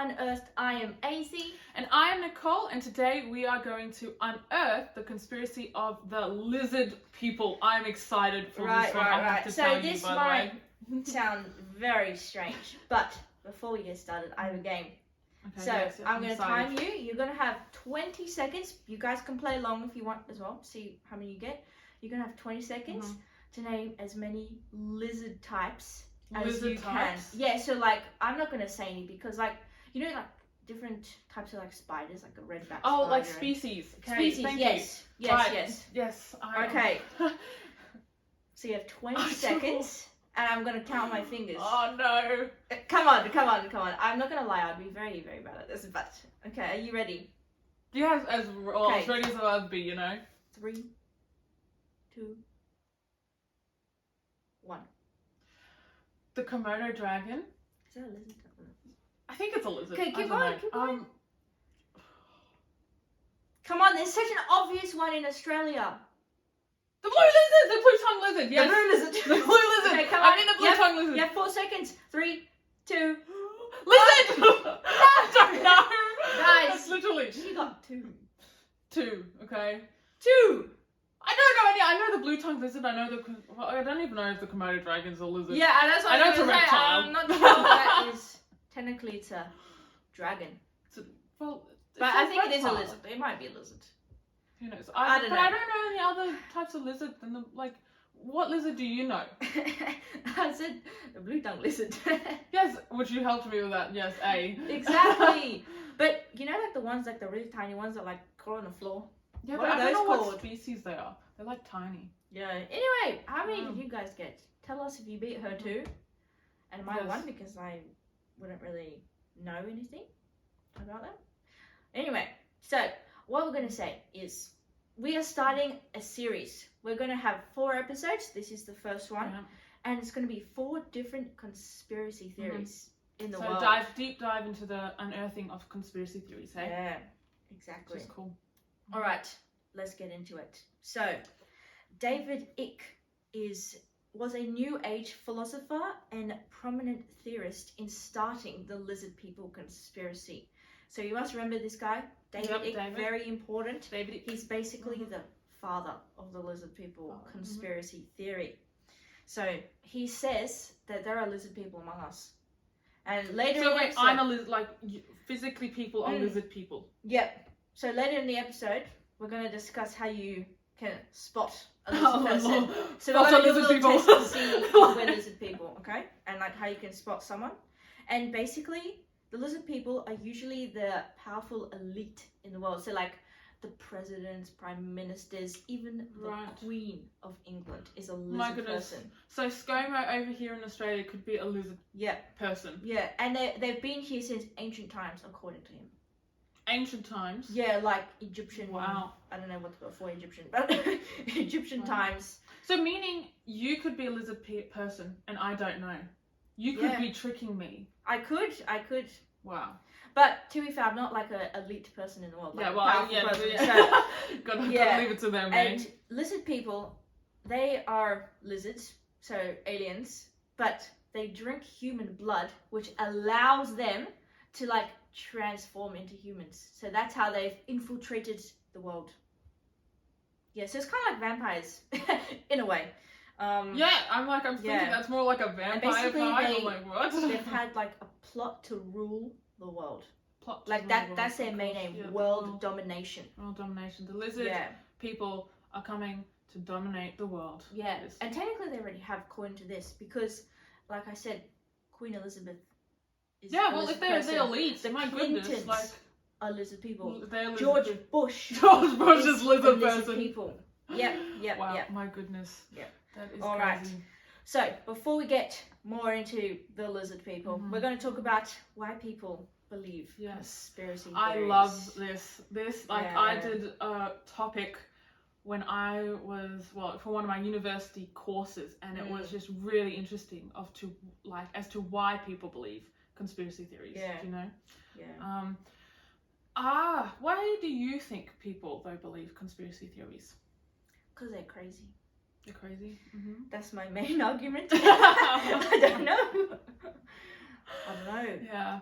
Unearthed. I am AZ. And I am Nicole, and today we are going to unearth the conspiracy of the lizard people. I'm excited for this one. I have to So tell you, this by might the way. sound very strange, but before we get started, I have a game. Okay, So yes, I'm going to time excited. you. You're going to have 20 seconds. You guys can play along if you want as well. See how many you get. You're going to have 20 seconds to name as many lizard types as you can. Yeah, so like, I'm not going to say any because like, you know, like different types of like spiders, like a redback Oh, spider. like species. Okay, Species, thank yes. you. Yes, Right. yes. Yes. Okay. So you have 20 seconds, and I'm going to count my fingers. Oh, no. Come on. I'm not going to lie, I'd be very, very bad at this, but... Okay, are you ready? Yeah, as ready as I'll ever be, you know. 3, 2, 1. The Komodo dragon. Is that a lizard? I think it's a lizard. Okay, keep I going. don't know. Come on, there's such an obvious one in Australia. The blue lizard! The blue-tongued lizard, yes. The blue lizard. The blue lizard. Okay, come on. I mean the blue-tongued lizard. You have 4 seconds. 3, 2... Lizard! I don't know. Guys. That's literally... You got 2. 2, okay. 2! I don't know any. I know the blue-tongued lizard. I know the... Well, I don't even know if the Komodo dragon's a lizard. Yeah, and that's what I know it's a reptile. I'm not sure that is... Technically, it's a dragon. Well, But I think it is a reptile. lizard. It might be a lizard. Who knows? I don't know. I don't know any other types of lizard than the, like, what lizard do you know? I said the blue-tongued lizard. Yes, would you help me with that? Yes, A. Exactly. But you know, like the ones, like the really tiny ones that like crawl on the floor. Yeah, What but are I don't know those what called? species they are. They're like tiny. Yeah. Anyway, how many did you guys get? Tell us if you beat her too. And my Yes. one because I wouldn't really know anything about them. Anyway, so what we're gonna say is we are starting a series. We're gonna have 4 episodes. This is the first one, Yeah. and it's gonna be 4 different conspiracy theories in the So world. deep dive into the unearthing of conspiracy theories, hey? Yeah, exactly. Which is cool. All right, let's get into it. So, David Icke was a New Age philosopher and prominent theorist in starting the lizard people conspiracy. So you must remember this guy, David Icke, David. very important. David Icke. He's basically the father of the lizard people conspiracy theory. So he says that there are lizard people among us. And later So in the wait, episode, I'm a lizard, like, physically people are lizard people. Yep. So later in the episode, we're going to discuss how you can spot a Oh, lizard person. Lord. So Spot we're going to a do a lizard little people. test to see if we're lizard people, okay? And like how you can spot someone. And basically, the lizard people are usually the powerful elite in the world. So like the presidents, prime ministers, even the Queen of England is a lizard person. So ScoMo over here in Australia could be a lizard person. Yeah, and they've been here since ancient times, according to him. Ancient times. Yeah, like Egyptian. Wow. I don't know what before Egyptian, but Egyptian times. So meaning you could be a lizard person and I don't know. You could be tricking me. I could. Wow. But to be fair, I'm not like an elite person in the world. Like Yeah, a well, powerful yeah, person, yeah. so- gotta leave it to them, And man. lizard people, they are lizards, so aliens, but they drink human blood, which allows them to like transform into humans. So that's how they've infiltrated the world. Yeah, so it's kind of like vampires in a way. Yeah, I'm thinking that's more like a vampire basically vibe. I'm like, what? They've had like a plot to rule the world. Plot to Like rule that. the world, That's their of main course. aim. Yeah, World domination. World domination. The lizard people are coming to dominate the world. Yeah, Yes. and technically they already have coined to this because, like I said, Queen Elizabeth is Yeah, a well, lizard if they're person. the elite, The my goodness, Clintons like are lizard people. they're lizard George people. Bush. George Bush is a lizard person. people. Yep. Wow, my goodness. Yep. That is All crazy. right. So before we get more into the lizard people, we're going to talk about why people believe conspiracy theories. I love this. I Yeah. did a topic when I was, for one of my university courses, and it was just really interesting as to why people believe conspiracy theories. Yeah. You know? Yeah. Why do you think people though believe conspiracy theories? Because they're crazy. They're crazy. Mm-hmm. That's my main argument. I don't know. Yeah.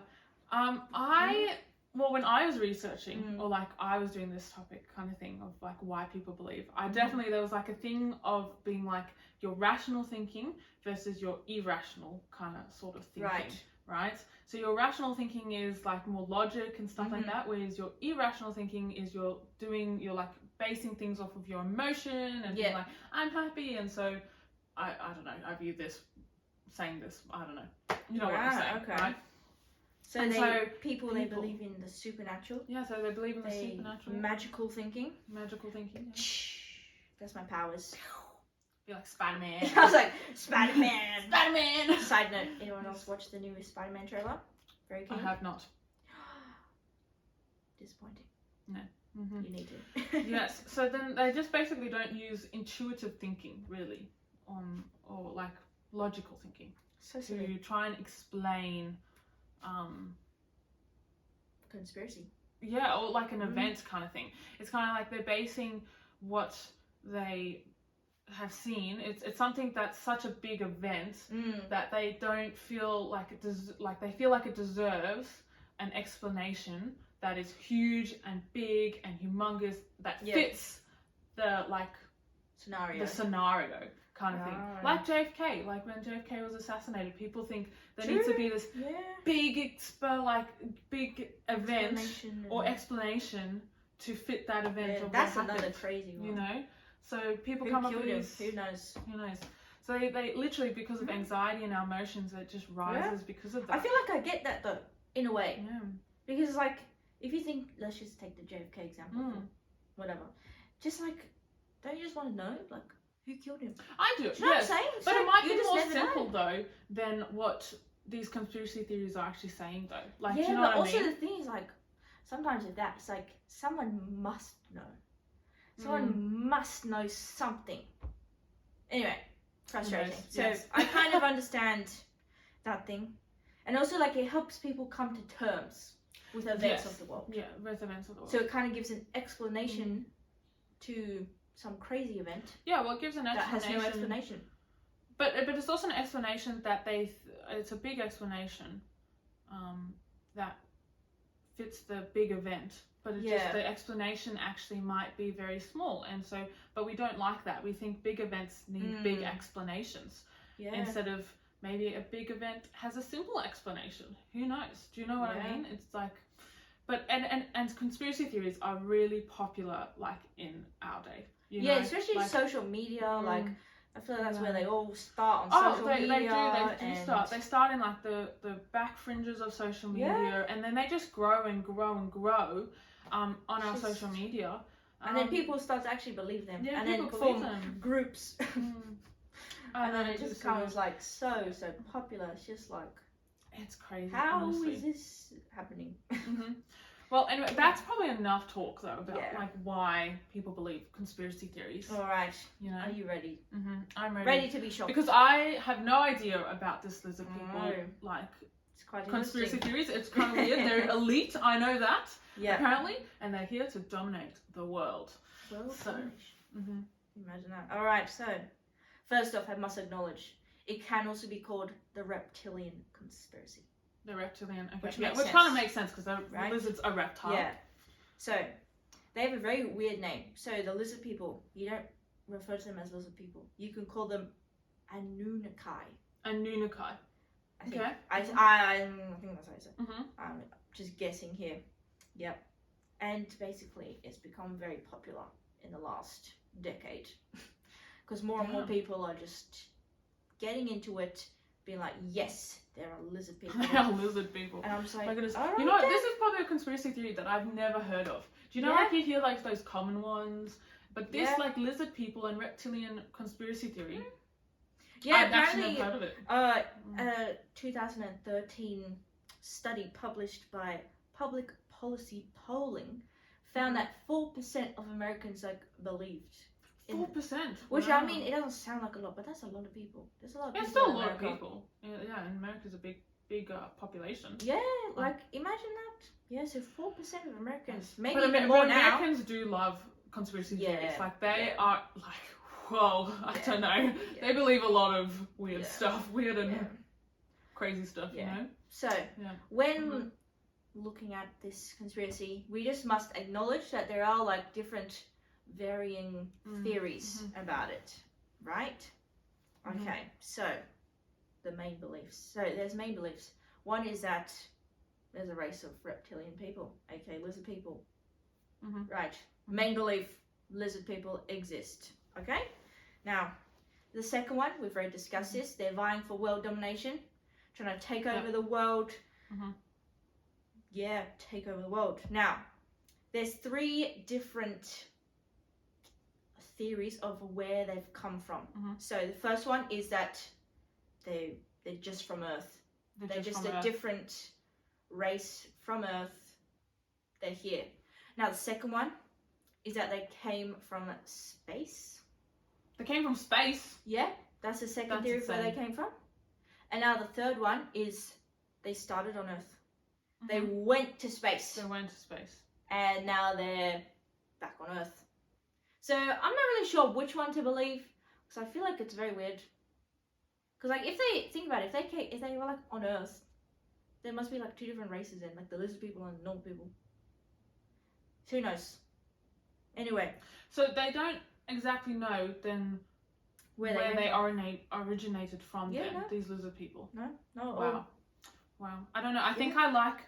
When I was researching, Mm. or like I was doing this topic kind of thing of like why people believe, definitely, there was like a thing of being like your rational thinking versus your irrational kind of sort of thinking. Right? So your rational thinking is like more logic and stuff like that, whereas your irrational thinking is you're like basing things off of your emotion and being like, I'm happy, and so I don't know, I view this, saying this, I don't know. You know what I'm saying, right? So people believe in the supernatural. Yeah, so they believe in the supernatural. Magical thinking. Magical thinking. Yeah. That's my powers. Be like Spider-Man. I was like, Spider-Man. Spider-Man. Side note, anyone else watch the new Spider-Man trailer? Very keen. I have not. Disappointing. No. You need to. Yes. So then they just basically don't use intuitive thinking really, or like logical thinking to try and explain. Conspiracy. Yeah, or like an event kind of thing. It's kind of like they're basing what they have seen. It's something that's such a big event that they don't feel like it does. Like they feel like it deserves an explanation that is huge and big and humongous that fits the like scenario. The scenario. Kind of thing, like JFK. Like when JFK was assassinated, people think there needs to be this big event or explanation to fit that event. Of that's what another happened, crazy one. You know, so people come up with these. Who knows? Who knows? So they literally, because of anxiety and our emotions, it just rises because of that. I feel like I get that though, in a way. Yeah. Because like, if you think, let's just take the JFK example, whatever. Just like, don't you just want to know, like, who killed him? I do. You know what I'm saying? But it might be more simple though than what these conspiracy theories are actually saying though. Like, do you know what I mean? But also the thing is like, sometimes with that, it's like someone must know. Someone must know something. Anyway, frustrating. So I kind of understand that thing, and also like it helps people come to terms with events of the world. Yeah, with events of the world. So it kind of gives an explanation to some crazy event. Yeah, well, it gives an explanation. That has no explanation. But it's also an explanation that it's a big explanation that fits the big event. But it's just the explanation actually might be very small. And so, but we don't like that. We think big events need big explanations. Yeah. Instead of maybe a big event has a simple explanation. Who knows? Do you know what I mean? It's like, but, and conspiracy theories are really popular like in our day. You know, especially like, social media. Like, I feel like that's where they all start on social media. They do start. They start in like the back fringes of social media, and then they just grow and grow and grow on our social media. And then people start to actually believe them. Yeah, and then form groups. And then it just becomes like so popular. It's just like, it's crazy. How honestly. is this happening? Well, anyway, that's probably enough talk though about like why people believe conspiracy theories. All right. You know, are you ready? I'm ready. Ready to be shocked. Because I have no idea about this lizard people like it's quite conspiracy theories. It's kind of weird. They're elite. I know that. Yeah. Apparently, and they're here to dominate the world. Imagine that. All right. So, first off, I must acknowledge it can also be called the reptilian conspiracy. The reptilian, okay. Which kind of makes sense because the lizard's a reptile. Yeah. So, they have a very weird name. So, the lizard people, you don't refer to them as lizard people. You can call them Anunnaki. Anunnaki. Okay. I think that's how I say it. I'm just guessing here. Yep. And basically, it's become very popular in the last decade. Because more and more people are just getting into it, being like, yes, there are lizard people. There are lizard people. And I'm just like, my goodness. Right, you know what? This is probably a conspiracy theory that I've never heard of. Do you know, like, you hear like those common ones? But this, like, lizard people and reptilian conspiracy theory, I've actually never heard of it. A 2013 study published by Public Policy Polling found that 4% of Americans believed. 4%. Which, I mean, it doesn't sound like a lot, but that's a lot of people. There's a lot of people. It's still a lot of people. Yeah, and America's a big population. Yeah, like, imagine that. Yeah, so 4% of Americans. Maybe but even more now. Americans do love conspiracy theories. Like, they are, like, whoa, I don't know. They believe a lot of weird stuff. Weird and crazy stuff, you know? So, when looking at this conspiracy, we just must acknowledge that there are like different varying theories about it, right? Okay, so the main beliefs. So there's main beliefs. One is that there's a race of reptilian people, aka lizard people. Right. Main belief, lizard people exist. Okay? Now, the second one, we've already discussed this. They're vying for world domination, trying to take over the world. Yeah, take over the world. Now, there's 3 different theories of where they've come from. So the first one is that they're just from Earth. They're just a different race from Earth. They're here. Now the second one is that they came from space. They came from space? Yeah, that's the second theory of where they came from. And now the third one is they started on Earth. They went to space. They went to space. And now they're back on Earth. So I'm not really sure which one to believe, because I feel like it's very weird. Because like if they think about it, if they were like on Earth, there must be like 2 different races then, like the lizard people and the normal people. Who knows? Anyway. So they don't exactly know then where they originated from then, these lizard people. No. Wow. I don't know. I think I like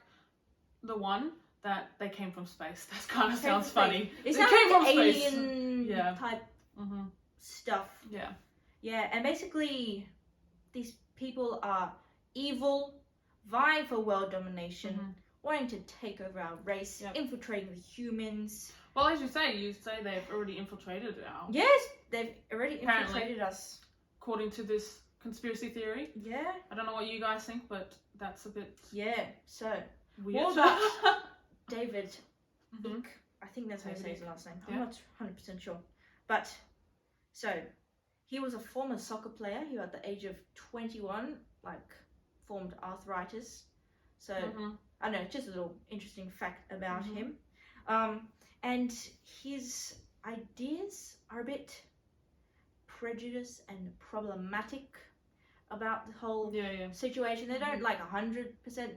the one that they came from space. That kind of sounds funny. It they sounds came like from alien space. type stuff. Yeah. Yeah, and basically these people are evil, vying for world domination, wanting to take over our race, infiltrating the humans. Well, as you say they've already infiltrated our... Yes, they've already infiltrated us. According to this conspiracy theory. Yeah. I don't know what you guys think, but that's a bit... Yeah, so... weird. What about David Icke? I think that's how you say his last name. I'm not 100% sure. But, so, he was a former soccer player. He, at the age of 21, formed arthritis. So, I don't know, just a little interesting fact about him. And his ideas are a bit prejudiced and problematic about the whole situation. They don't 100%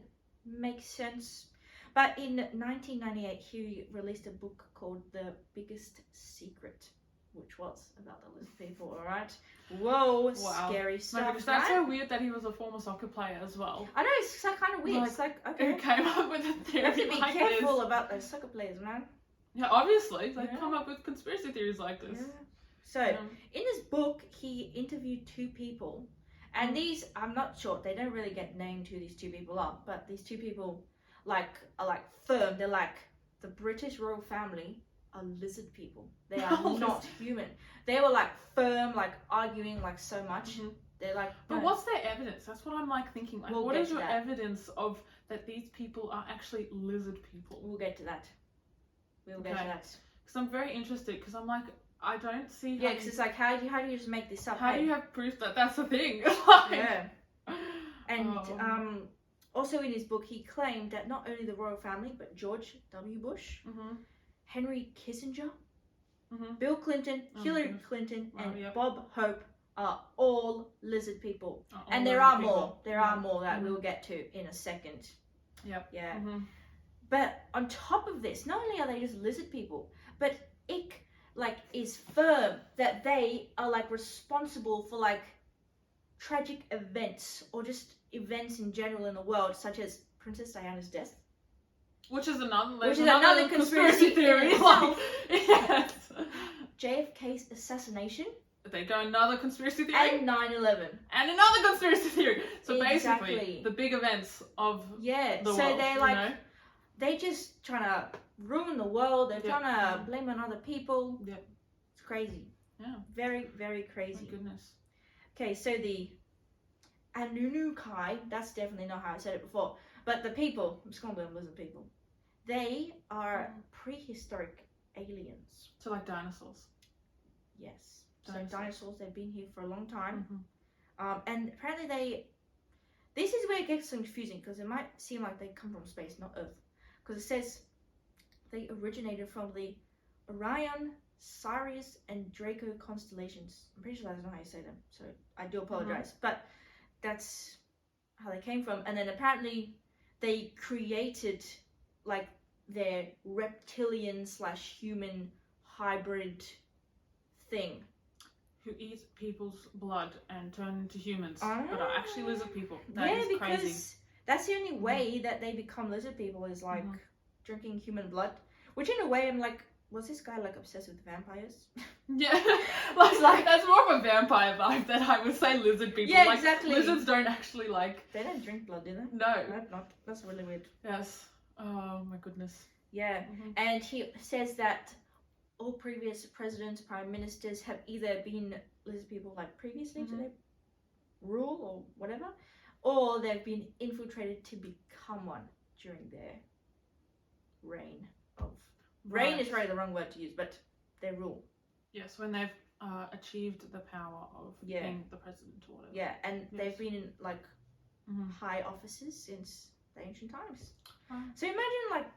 make sense. But in 1998, he released a book called The Biggest Secret, which was about the lizard people, alright? Whoa, scary stuff. That's so weird that he was a former soccer player as well. I know, it's kind of weird. It's like, okay. Who came up with a theory? You have to be careful about those soccer players, man. Yeah, obviously. They come up with conspiracy theories like this. Yeah. So, in his book, he interviewed 2 people. And these, I'm not sure, they don't really get named who these 2 people are. But these 2 people, are firm. They're like, the British royal family are lizard people. They are not human. They were firm, arguing so much. They're But what's their evidence? That's what I'm thinking. What is your evidence of that these people are actually lizard people? We'll get to that. We'll get to that. Because I'm very interested. Because I'm I don't see. Yeah, because it's how do you just make this up? How do you have proof that that's a thing? Yeah. And also in his book, he claimed that not only the royal family, but George W. Bush, Henry Kissinger, Bill Clinton, Hillary Clinton, and Bob Hope are all lizard people. And there are more. There are more that we'll get to in a second. Yep. Yeah. But on top of this, not only are they just lizard people, but Icke is firm that they are responsible for tragic events or just events in general in the world, such as Princess Diana's death. Which is another conspiracy theory. Yes. JFK's assassination. There you go, another conspiracy theory. And 9/11. And another conspiracy theory. So basically, the big events of the world. So they're they're just trying to ruin the world. They're trying to blame on other people. Yep. It's crazy. Yeah. Very, very crazy. My goodness. Okay, so the Anunnaki, that's definitely not how I said it before, but the people, I'm just going to blame lizard people, they are prehistoric aliens. So dinosaurs. Yes. So dinosaurs, they've been here for a long time. And apparently this is where it gets confusing, because it might seem like they come from space, not Earth. Because it says they originated from the Orion, Sirius, and Draco constellations. I'm pretty sure that's not how you say them, so I do apologize. But that's how they came from. And then apparently they created like their reptilian/human hybrid thing. Who eat people's blood and turn into humans, Ah. but are actually lizard people. That Yeah, is because crazy. that's the only way that they become lizard people is like drinking human blood. Which in a way I'm like, was this guy like obsessed with vampires? Yeah, like that's more of a vampire vibe than I would say lizard people. Yeah, like, exactly. Lizards don't actually like. They don't drink blood, do they? No. Not. That's really weird. Yes. Oh my goodness. Yeah, and he says that all previous presidents, prime ministers have either been lizard people like previously to their rule or whatever, or they've been infiltrated to become one during their reign of. Reign is probably the wrong word to use, but their rule. Yes, when they've achieved the power of being the president or whatever. Yeah, and they've been in like high offices since the ancient times. So imagine like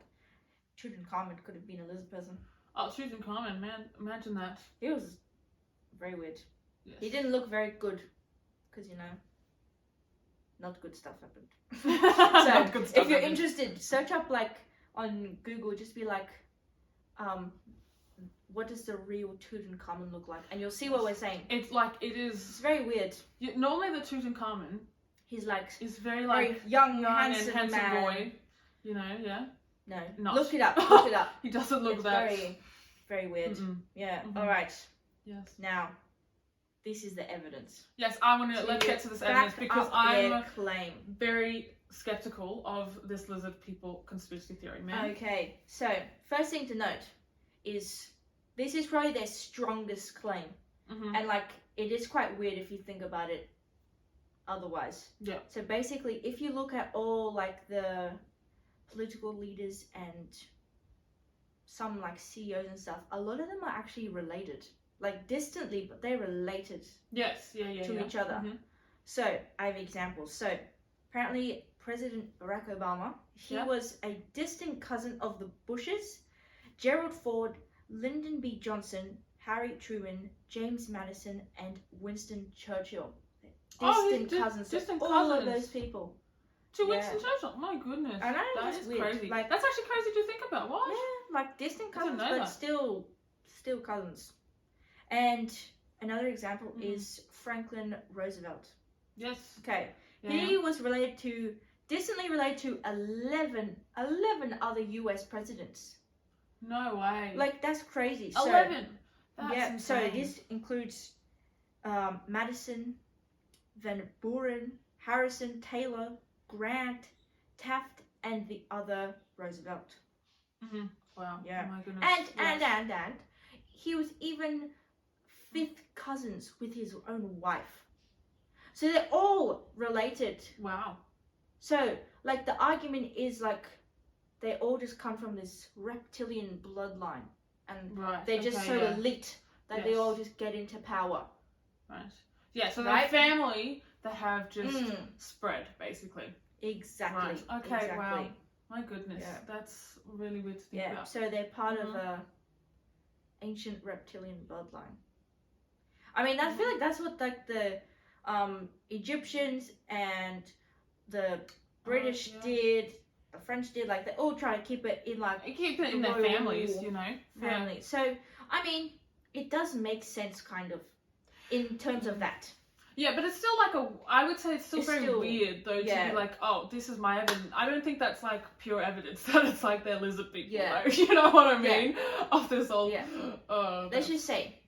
Tutankhamun could have been a lizard person. Oh, Tutankhamun, man, imagine that. He was very weird. Yes. He didn't look very good, because not good stuff happened. Not good stuff if you're happened. interested, search up like on Google, just be like, what does the real Tutankhamun look like? And you'll see what we're saying. It's like, It's very weird. Normally the Tutankhamun He's like is very like very young and handsome handsome man. boy. Yeah. No, Not. look it up. Look it up. He doesn't look It's that. very, very weird. Mm-mm. Yeah. Mhm. All right. Yes. Now, this is the evidence. Yes, I want to. Let's get to this evidence Back because up I'm their claim. very skeptical of this lizard people conspiracy theory, man. Okay, so first thing to note is this is probably their strongest claim, and like it is quite weird if you think about it. Otherwise, yeah. So basically, if you look at all like the political leaders and some like CEOs and stuff, a lot of them are actually related, like distantly, but they're related. Yes, yeah. To each other. So I have examples. So apparently, President Barack Obama, he was a distant cousin of the Bushes, Gerald Ford, Lyndon B. Johnson, Harry Truman, James Madison, and Winston Churchill. Distant cousins. Distant all cousins. of those people. To Winston Churchill. My goodness. I know, that that's is weird. crazy. Like, that's actually crazy to think about. What? Yeah, like distant I didn't cousins, know but that. still cousins. And another example is Franklin Roosevelt. Yes. Okay. Yeah. He was distantly related to 11 other US presidents. No way. Like, that's crazy. 11. That's insane. So this includes Madison, Van Buren, Harrison, Taylor, Grant, Taft, and the other Roosevelt. Wow. Yeah. Oh my goodness. And he was even fifth cousins with his own wife. So they're all related. Wow. So, like, the argument is, like, they all just come from this reptilian bloodline. And they're just so elite that they all just get into power. Right. Yeah, so they're a family that have just spread, basically. Exactly. Right. Okay, exactly. wow. My goodness. Yeah. That's really weird to think about. So they're part of a ancient reptilian bloodline. I mean, I feel like that's what, like, the Egyptians and the British did, the French did, like, they all try to keep it in, like, in their families, you know. Family. So, I mean, it does make sense, kind of, in terms of that. Yeah, but it's still like I would say it's still very weird, though, to be like, oh, this is my evidence. I don't think that's, like, pure evidence that it's, like, they're lizard people, though. You know what I mean? Of this whole... Yeah. Let's just say,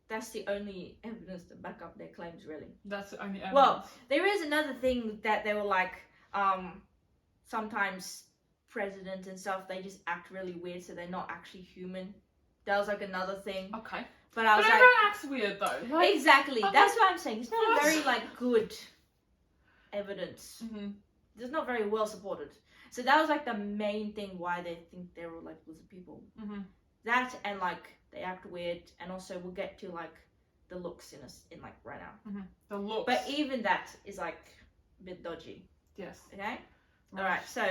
that's the only evidence to back up their claims, really. That's the only evidence. Well, there is another thing that they were like, sometimes presidents and stuff, they just act really weird, so they're not actually human. That was like another thing. Okay. But I was like, everyone acts weird though. Like, exactly. That's what I'm saying. It's not a very like good evidence. It's not very well supported. So that was like the main thing why they think they're all like lizard people. That and like they act weird, and also we'll get to like the looks in like right now. The looks. But even that is like a bit dodgy. Yes. Okay. All right. So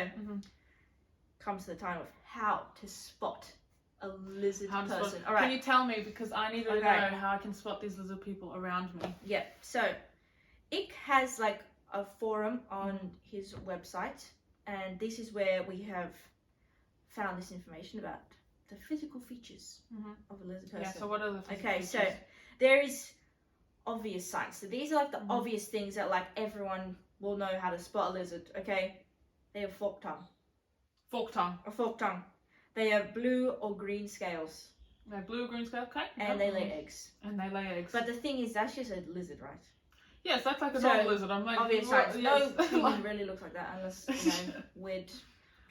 comes to the time of how to spot a lizard person. All right. Can you tell me, because I need to know how I can spot these lizard people around me? Yeah. So Ike has like a forum on his website, and this is where we have found this information about the physical features of a lizard person. Yeah, so what are the physical Okay, features? so there is obvious signs. So these are like the Mhm. obvious things that like everyone will know how to spot a lizard, okay? They have forked tongue. Forked tongue. A forked tongue. They have blue or green scales. They're blue or green scale, okay. And they lay eggs. And they lay eggs. But the thing is, that's just a lizard, right? Yes, that's like a So, normal lizard. I'm like, Obvious what? signs. Yes. No human really looks like that unless, weird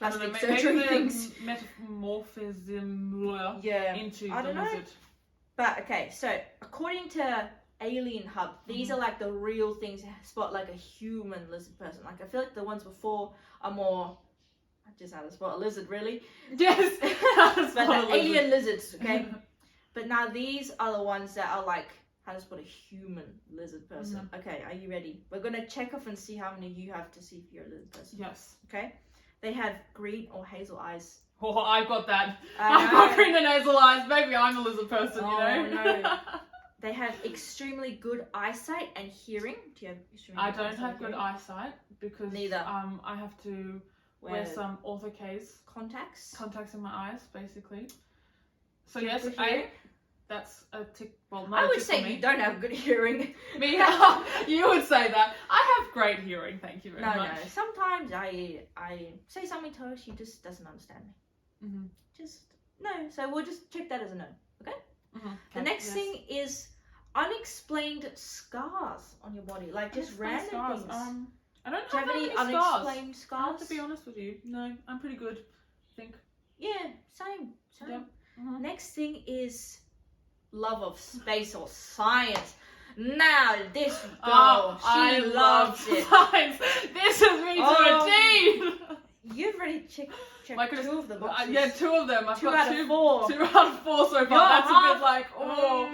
I don't know, plastic maybe surgery they're things. metamorphism Yeah. into I the don't know. lizard. But, okay, so according to Alien Hub, these are like the real things to spot like a human lizard person. Like, I feel like the ones before are more, I just how to spot a lizard, really. Yes. But the alien lizards, okay? But now these are the ones that are like how to spot a human lizard person. Okay, are you ready? We're gonna check off and see how many you have to see if you're a lizard person. Yes. Okay? They have green or hazel eyes. Oh, I've got that. I've got green and hazel eyes. Maybe I'm a lizard person, Oh, you know? no. They have extremely good eyesight and hearing. Do you have extremely I good don't eyesight have and good hearing? eyesight because Neither. I have to Wear wear some ortho-Ks, contacts. contacts in my eyes, basically. So Do you have yes, good hearing? that's a tick. Well, not I a would tick for say me. you don't have good hearing. Me, you would say that. I have great hearing. Thank you very No, much. no. Sometimes I say something to her, she just doesn't understand me. Mm-hmm. Just no. So we'll just check that as a no. Mm-hmm. The next thing is unexplained scars on your body, like just random scars. things. I don't Do you have have any any scars. unexplained I scars? have to be honest with you. No, I'm pretty good. I think. Yeah, same. Yep. Mhm. Next thing is love of space or science. Now this girl, I she love loves it. science. This is me to a T. You've already checked My goodness. two of the boxes. Yeah, 2 of them. I've Two got out of 4. 2 out of 4 so far. You're That's a half- bit like, oh.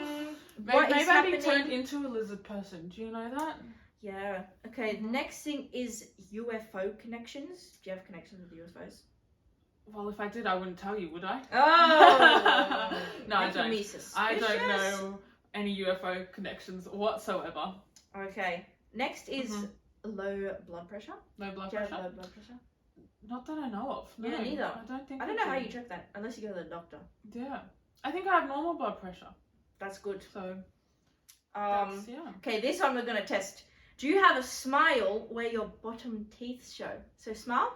What Maybe is I've been happening? turned into a lizard person. Do you know that? Yeah. Okay. Mhm. Next thing is UFO connections. Do you have connections with UFOs? Well, if I did, I wouldn't tell you, would I? Oh. No, I don't. Making me I don't suspicious. know any UFO connections whatsoever. Okay. Next is Mhm. low blood pressure. No blood Do you have pressure? low blood pressure? Not that I know of. No, Yeah, neither. I don't think I don't I know how do. you check that unless you go to the doctor. Yeah. I think I have normal blood pressure. That's good. So, Um. that's, yeah. Okay, this one we're gonna test. Do you have a smile where your bottom teeth show? So smile.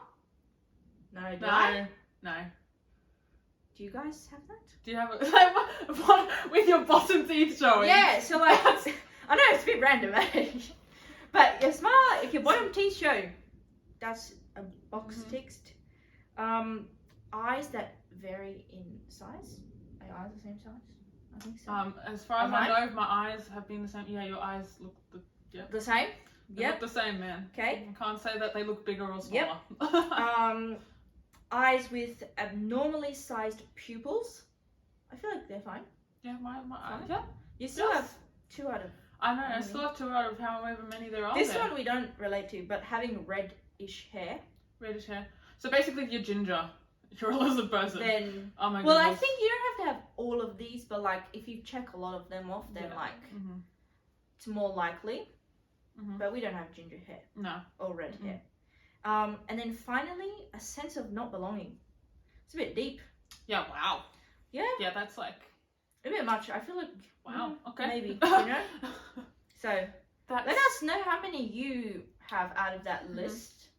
No. Do I? No. Do you guys have that? Do you have a, what, with your bottom teeth showing? Yeah, so like, I know it's a bit random, eh? But your smile, if your bottom teeth show, that's a box Mhm. ticked. Eyes that vary in size. Are eyes the same size? I think so. As far as Am I I? know, if my eyes have been the same. Yeah, your eyes look The same? they Yep. look the same, man. Okay. I can't say that they look bigger or Yep. smaller. Eyes with abnormally sized pupils. I feel like they're fine. yeah, my eyes. Fine. Yeah, You still Yes. have 2 out of. I know. I still have 2 out of however many there are. This there. one we don't relate to, but having reddish hair, Reddish hair. So basically, if you're ginger, you're a lizard person. then. Oh my Well, I goodness. think you don't have to have all of these, but like if you check a lot of them off, then Yeah. like Mhm. it's more likely. Mhm. But we don't have ginger hair No. or red Mhm. hair. And then finally, a sense of not belonging. It's a bit deep, Yeah. Wow. Yeah. Yeah, that's like a bit much. I feel like wow. Okay. maybe, you know? So That's, let us know how many you have out of that list.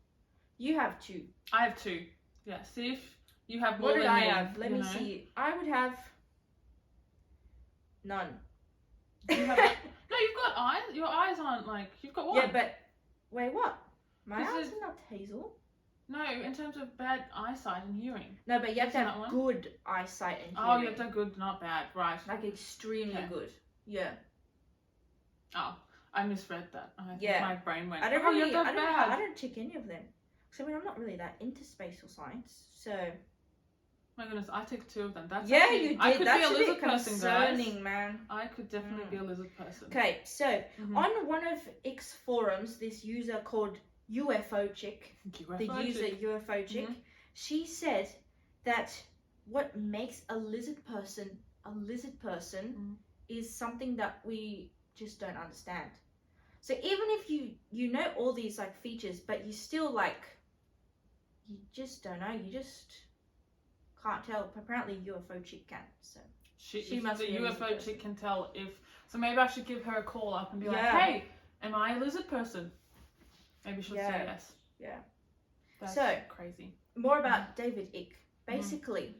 You have 2. I have 2. Yeah. See if you have more What did than I me. have? Let you me know. see. I would have none. You have, no, you've got eyes. Your eyes aren't like you've got one. Yeah, but wait, what? My This eyes is- are not hazel. No, in terms of bad eyesight and hearing. No, but you have to Isn't have that one? good eyesight and hearing. Oh, you have done good, not bad. Right. Like extremely Yeah. good. Yeah. Oh, I misread that. I think Yeah. my brain went. I don't oh, really. you've done I don't. bad. I don't check any of them. So I mean, I'm not really that into space or science. So My goodness, I took 2 of them. That's yeah, actually, you did. I could That's be a a bit lizard person, guys. concerning, man. I could definitely Mm. be a lizard person. Okay, so Mhm. on one of X forums, this user called UFO Chick, UFO the user chick. UFO Chick, Mhm. she said that what makes a lizard person is something that we just don't understand. So even if you know all these like features, but you still like you just don't know. You just can't tell. Apparently, UFO chick can. So She must the be a lizard UFO person. chick can tell if. So maybe I should give her a call up and be like, Yeah. hey, am I a lizard person? Maybe she'll say Yeah. yes. Yeah. That's So- crazy. More about David Icke. Basically,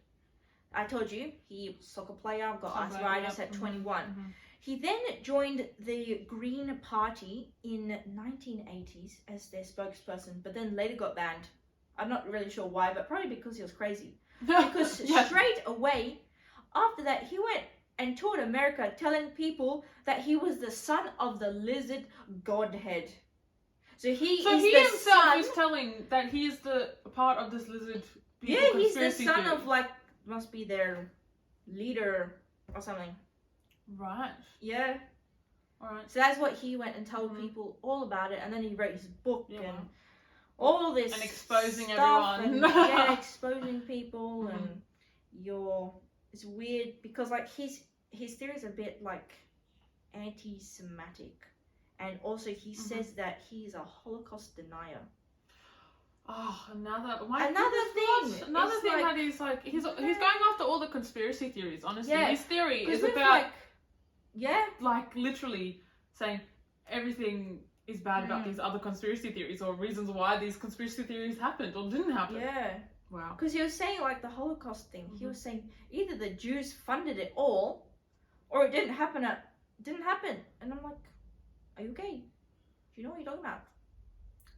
I told you he was a soccer player, got Somewhere, arthritis yeah. at 21. Mhm. He then joined the Green Party in 1980s as their spokesperson, but then later got banned. I'm not really sure why, but probably because he was crazy. Because Yeah. straight away after that, he went and toured America telling people that he was the son of the lizard godhead. So he So is he the himself son. is telling that he is the part of this lizard people Yeah, he's the conspiracy son theory. of like must be their leader or something. Right. Yeah. Alright. So that's what he went and told Mhm. people all about it, and then he wrote his book Yeah, and wow. all this And exposing stuff everyone. and, yeah, exposing people Mhm. and it's weird because like his theory is a bit like anti-Semitic, and also he says that he's a Holocaust denier. Oh, another Another goodness, thing. what? Another It's thing like- that he's going after all the conspiracy theories. Honestly, Yeah, his theory is we've, about yeah, like literally saying everything is bad about Mm. these other conspiracy theories or reasons why these conspiracy theories happened or didn't happen. yeah. Wow. Because he was saying like the Holocaust thing. He Mhm. was saying either the Jews funded it all, or it didn't happen. And I'm like, are you okay? Do you know what you're talking about?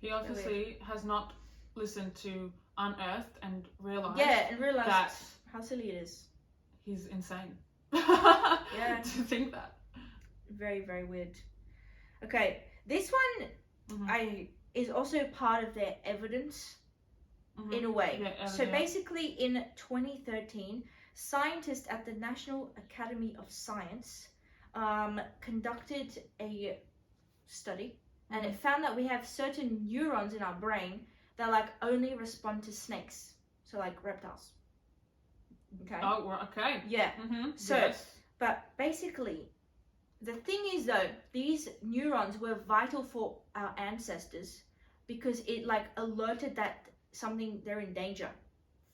He obviously has not listened to Unearthed and realized Yeah, and realized that how silly it is. he's insane. Yeah. To think that. Very, very weird. Okay, this one Mhm. is also part of their evidence Mhm. in a way. Yeah, So yeah. basically, in 2013, scientists at the National Academy of Science conducted a study, and it found that we have certain neurons in our brain that like only respond to snakes, so like reptiles. Okay. Oh, well, okay. Yeah. Mm-hmm. So- yes. But basically, the thing is though, these neurons were vital for our ancestors because it like alerted that they're in danger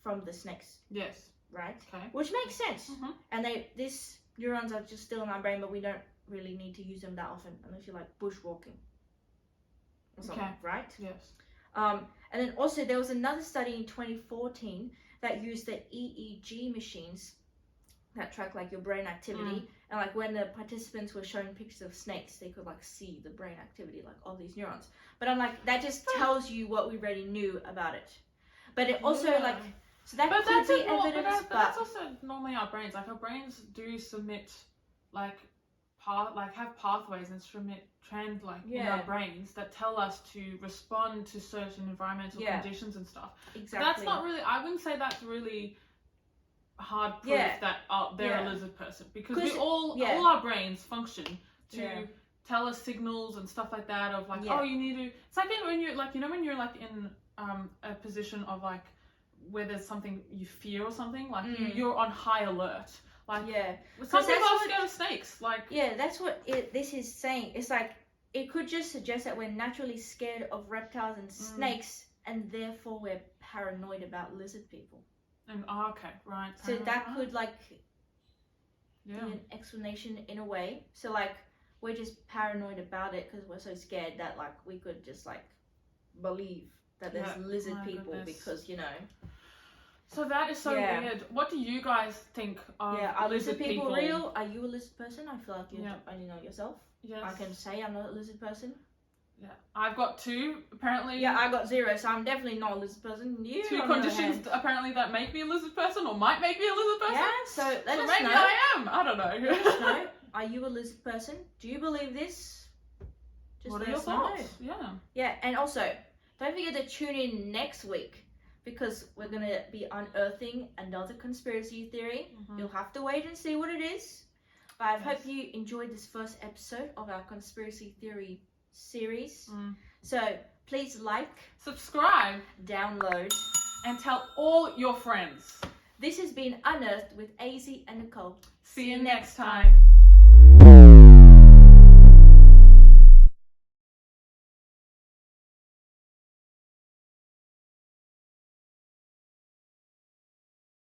from the snakes, Yes. right? Okay. Which makes sense. Mhm. And these neurons are just still in our brain, but we don't really need to use them that often unless you're like bushwalking or something, Okay. right? Yes. And then also there was another study in 2014 that used the EEG machines that track like your brain activity, and like when the participants were showing pictures of snakes, they could like see the brain activity, like all these neurons. But I'm like, that just tells you what we already knew about it. But it also Yeah. like, so that But could that's be a more, evidence, but that's also normally our brains. Like our brains do submit like have pathways and submit trend in Yeah. our brains that tell us to respond to certain environmental Yeah. conditions and stuff. exactly. That's not really. I wouldn't say that's really hard proof Yeah. that they're Yeah. a lizard person because 'Cause- we all yeah. our brains function to Yeah. tell us signals and stuff like that of like Yeah. oh you need to. It's like when you're like when you're like in a position of like where there's something you fear or something like you're on high alert. Like Yeah. some that's people are what- scared of snakes. Like Yeah, that's what this is saying. It's like it could just suggest that we're naturally scared of reptiles and snakes, and therefore we're paranoid about lizard people. and okay right. So that could like yeah. be an explanation in a way. So like we're just paranoid about it because we're so scared that like we could just like believe that there's Yeah, lizard my people goodness. because So that is so Yeah. weird. What do you guys think of are lizard people real? Are you a lizard person? I feel like you Yeah. only know yourself. Yes. I can say I'm not a lizard person. Yeah. I've got two apparently. Yeah, I got 0, so I'm definitely not a lizard person. You Two on the other conditions hand. apparently that make me a lizard person or might make me a lizard person. Yeah, so let So us maybe know. I am. I don't know. Let us know. Are you a lizard person? Do you believe this? Just What let are your us know. thoughts? Yeah. Yeah, and also, don't forget to tune in next week because we're going to be unearthing another conspiracy theory. Mhm. You'll have to wait and see what it is. But I Yes. hope you enjoyed this first episode of our conspiracy theory series. Mm. So please like, Subscribe download. and tell all your friends. This has been Unearthed with AZ and Nicole. See you next time.